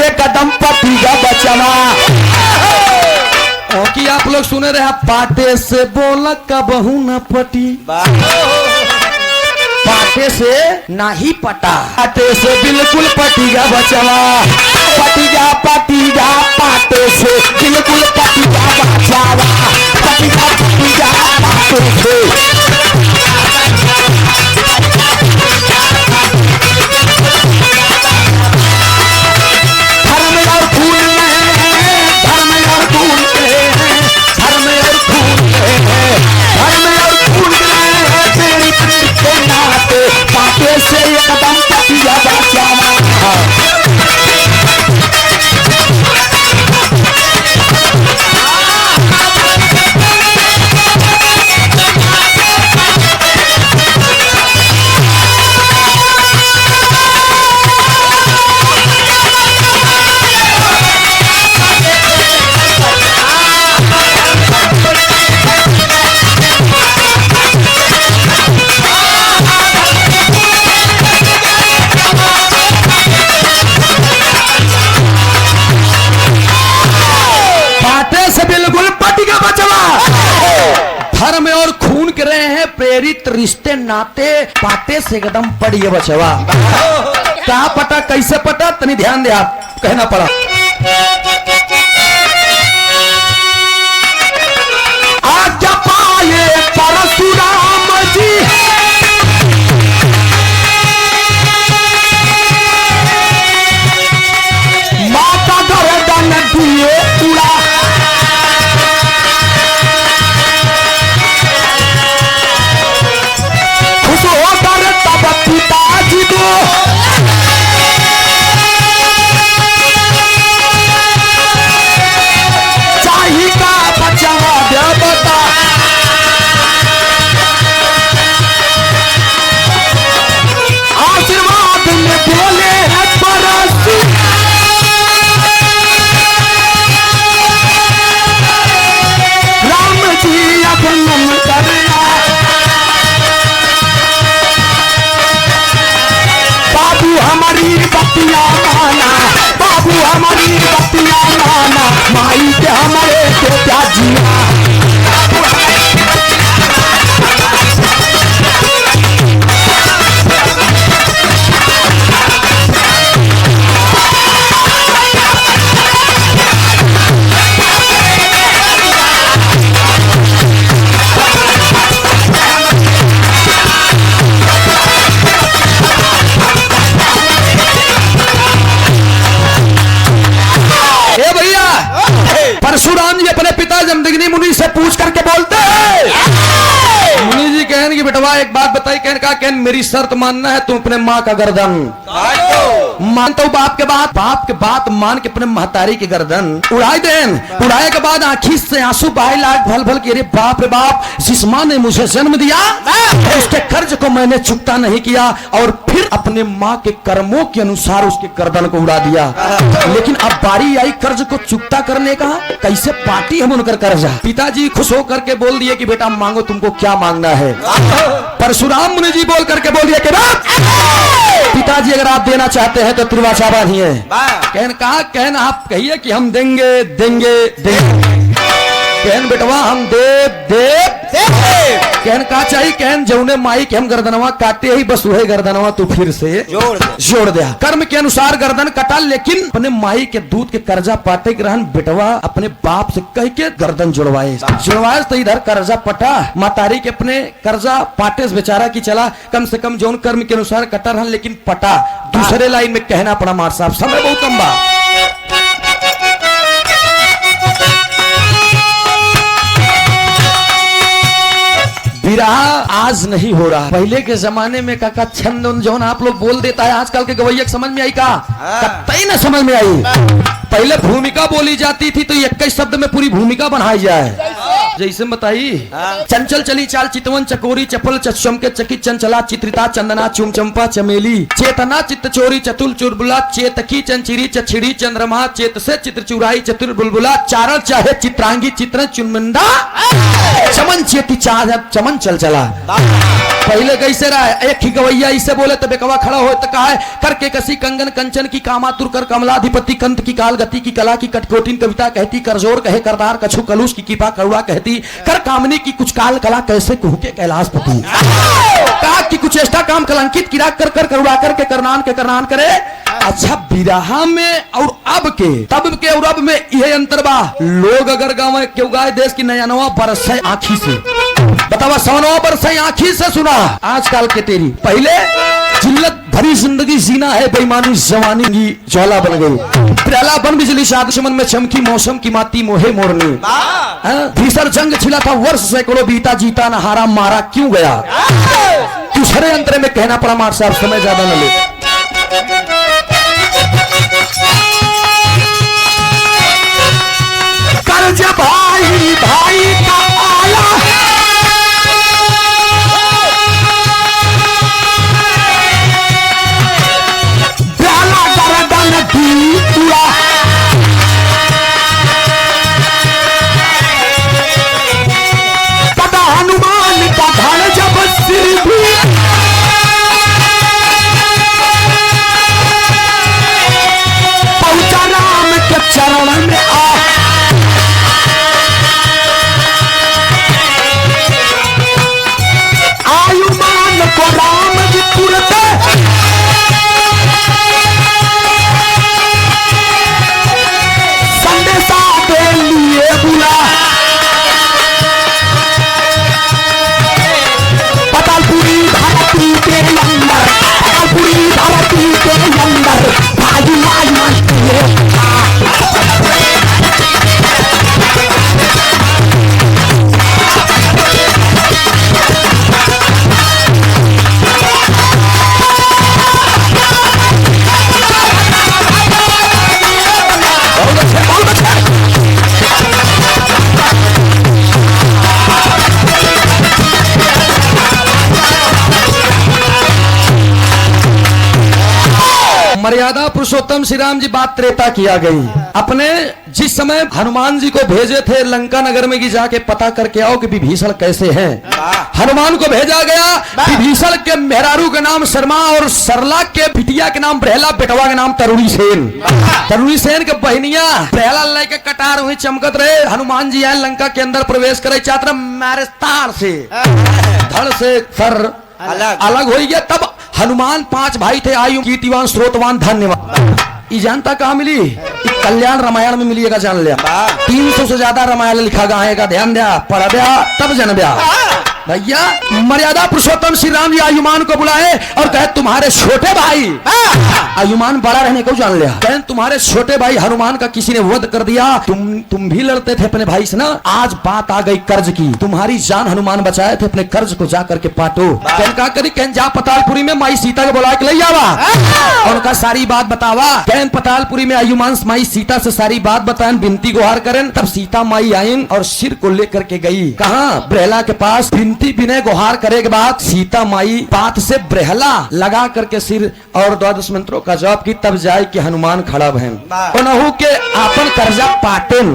एकदम पति का बचवा। कि आप लोग सुने रहे पाटे से बोला कबहू न पटी, पाटे से नाही पटा, पाटे से बिल्कुल पटीगा बचवा, पटीगा पटीगा पाटे से बिल्कुल पटीगा बचवा, पटीगा पटीगा पाटे से। धर्म और खून में, धर्म और खून में, धर्म और खून में, धर्म और खून में तेरी के नाते पाटे से एकदम पतिया बचावा। धर्म और खून के रहे हैं प्रेरित रिश्ते नाते पाटे से एकदम पड़िए बचवा। कहा पटा कैसे पटा तनी ध्यान दे, आप कहना पड़ा। आज्ञा पाए परशुराम जी माता गर्दन दिए उड़ा, पिताजी को चाहिए का बचावा देवता। आशीर्वाद में बोले है परशु, राम जी अभिनम करना, बाबू हमारी बतिया माना, बाबू हमारी बतिया माना, माई के हमारे बेटा जिया। परशुराम जी अपने पिता जमदग्नि मुनि से पूछ करके बोलते हैं। मुनि जी कहन कि बेटवा एक बात बताई, कहन का कहन मेरी शर्त मानना है, तुम अपने माँ का गर्दन मानता हूँ, बाप के बात मान के अपने महतारी की गर्दन उड़ाई देन। उड़ाए के बाद आंखी से आंसू बहाए लाग भल भल के, अरे बाप रे बाप, जिस माँ ने मुझे जन्म दिया उसके कर्ज को मैंने चुकता नहीं किया, और फिर अपने माँ के कर्मों के अनुसार उसके गर्दन को उड़ा दिया। लेकिन अब बारी आई कर्ज को चुकता करने का, कैसे पार्टी हम उनकर कर्जा। पिताजी खुश होकर के बोल दिए कि बेटा मांगो, तुमको क्या मांगना है। परशुराम मुनि जी बोल करके बोल दिए कि पिताजी अगर आप देना चाहते हैं तो त्रिवाचा बांधिए। कहन कहा, कहन आप कहिए कि हम देंगे देंगे देंगे। कहन बेटवा हम देव कहन का चाहिए, कहन जौने माई के हम गर्दनवा काटे ही बस वही गर्दनवा तू फिर से जोड़ दे। कर्म के अनुसार गर्दन कटा, लेकिन अपने माई के दूध के कर्जा पाटे के रहन बेटवा अपने बाप से कह के गर्दन जुड़वाए तो इधर कर्जा पटा, मातारी के अपने कर्जा पाटे से बेचारा की चला, कम से कम जौन कर्म के अनुसार कटा रहन लेकिन पटा। दूसरे लाइन में कहना पड़ा मार साहब, समय बहुत कम बा। विराह आज नहीं हो रहा, पहले के जमाने में काका छंद जौन आप लोग बोल देता है, आजकल के गवैया समझ में आई का कतई न समझ में आई। पहले भूमिका बोली जाती थी तो 21 शब्द में पूरी भूमिका बनाई जाए। जैसे बताई चंचल चली चाल चितवन चकोरी चपल चमके चकित चंचला चित्रिता चंदना चुम चंपा चमेली चेतना चित्त चोरी चतुल चुरबुला चेतकी चंचिरी चछिड़ी चंद्रमा चेत से चित्र चुराई चतुर बुलबुला चारण चाहे चित्रांगी चित्र चुनमुंडा चमन चेती चाह चमन चल चला। पहले कैसे रहा है एक ही गवैया इसे बोले तो बेकवा खड़ा हो तो कहा है करके कसी कंगन कंचन की कामातुर कर कमलाधिपति कंत की काल गति की कला की कटकोटिन कविता कहती करजोर कहे करदार कछु कलुष की कीपा करुआ कहती कर कामनी की कुछ काल कला कैसे कुहके कैलाशपति कहा कि कुछ चेष्टा काम कलंकित किरा कर कर करुआ कर के करनान करे। अच्छा विरहा में और अब के तब के और अब में यह अंतर बा लोग अगर गाँव में क्यों गाय देश की नया बरस है आँखी से बतावा सवनवा बरस है आँखी से सुना आजकल के तेरी पहले जिल्लत भरी जिंदगी जीना है बेईमानी जवानी की ज्वाला बन गई प्याला बन बिजली शादुश्मन में चमकी मौसम की माती मोहे मोरनी भीषण जंग छिला था वर्ष सैकड़ों बीता जीता न हारा मारा क्यों गया दूसरे अंतरे में कहना पड़ा मार साहब समय ज्यादा न ले कर्ज भाई भाई का आया प्याला गर्दन की पूरा तदा हनुमान का धड़ जब सिर भी पहुंचा राम के चरण में आ आयुमान को राम जी तुरंत संदेशा के लिए बुला पतालपुरी धरती के अंदर पतालपुरी धरती के अंदर भाई आयुमान मर्यादा पुरुषोत्तम श्री राम जी बात त्रेता किया गई अपने जिस समय हनुमान जी को भेजे थे लंका नगर में कि जाके पता करके आओ कि विभीषण कैसे हैं। हनुमान को भेजा गया विभीषण के मेहरारू के नाम शर्मा और सरला के बिटिया के नाम ब्रहला बेटवा के नाम तरुणी सेन के बहनिया ब्रहला लेके कटार हुई चमकत रहे। हनुमान जी आए लंका के अंदर प्रवेश करे चाहते मारे तार से धड़ से सर अलग हो गया। तब हनुमान 5 भाई थे आयु कीर्तिवान स्रोतवान धन्यवाद ये जानता कहाँ मिली कल्याण रामायण में मिलिएगा जान लिया 300 से ज्यादा रामायण लिखा गया है का ध्यान दिया पढ़ दिया तब जन दिया भैया। मर्यादा पुरुषोत्तम श्री राम जी आयुमान को बुलाए और कहे तुम्हारे छोटे भाई आयुमान बड़ा रहने को जान लिया कहे तुम्हारे छोटे भाई हनुमान का किसी ने वध कर दिया तुम भी लड़ते थे अपने भाई से ना आज बात आ गई कर्ज की तुम्हारी जान हनुमान बचाए थे अपने कर्ज को जा करके पाटो। कहन का करी कहन जा पतालपुरी में माई सीता को बुला के ले जावा और उनका सारी बात बतावा। कहन पतालपुरी में आयुमान माई सीता से सारी बात बताएं विनती गुहार करें। तब सीता माई आईन और सिर को लेकर के गई कहा ब्रहला के पास विनती विनय गुहार करे के बाद सीता माई बात से ब्रहला लगा करके सिर और 12 मंत्रों का जवाब की तब जाए कि हनुमान खड़ा बहन के आपन कर्जा पाटेन।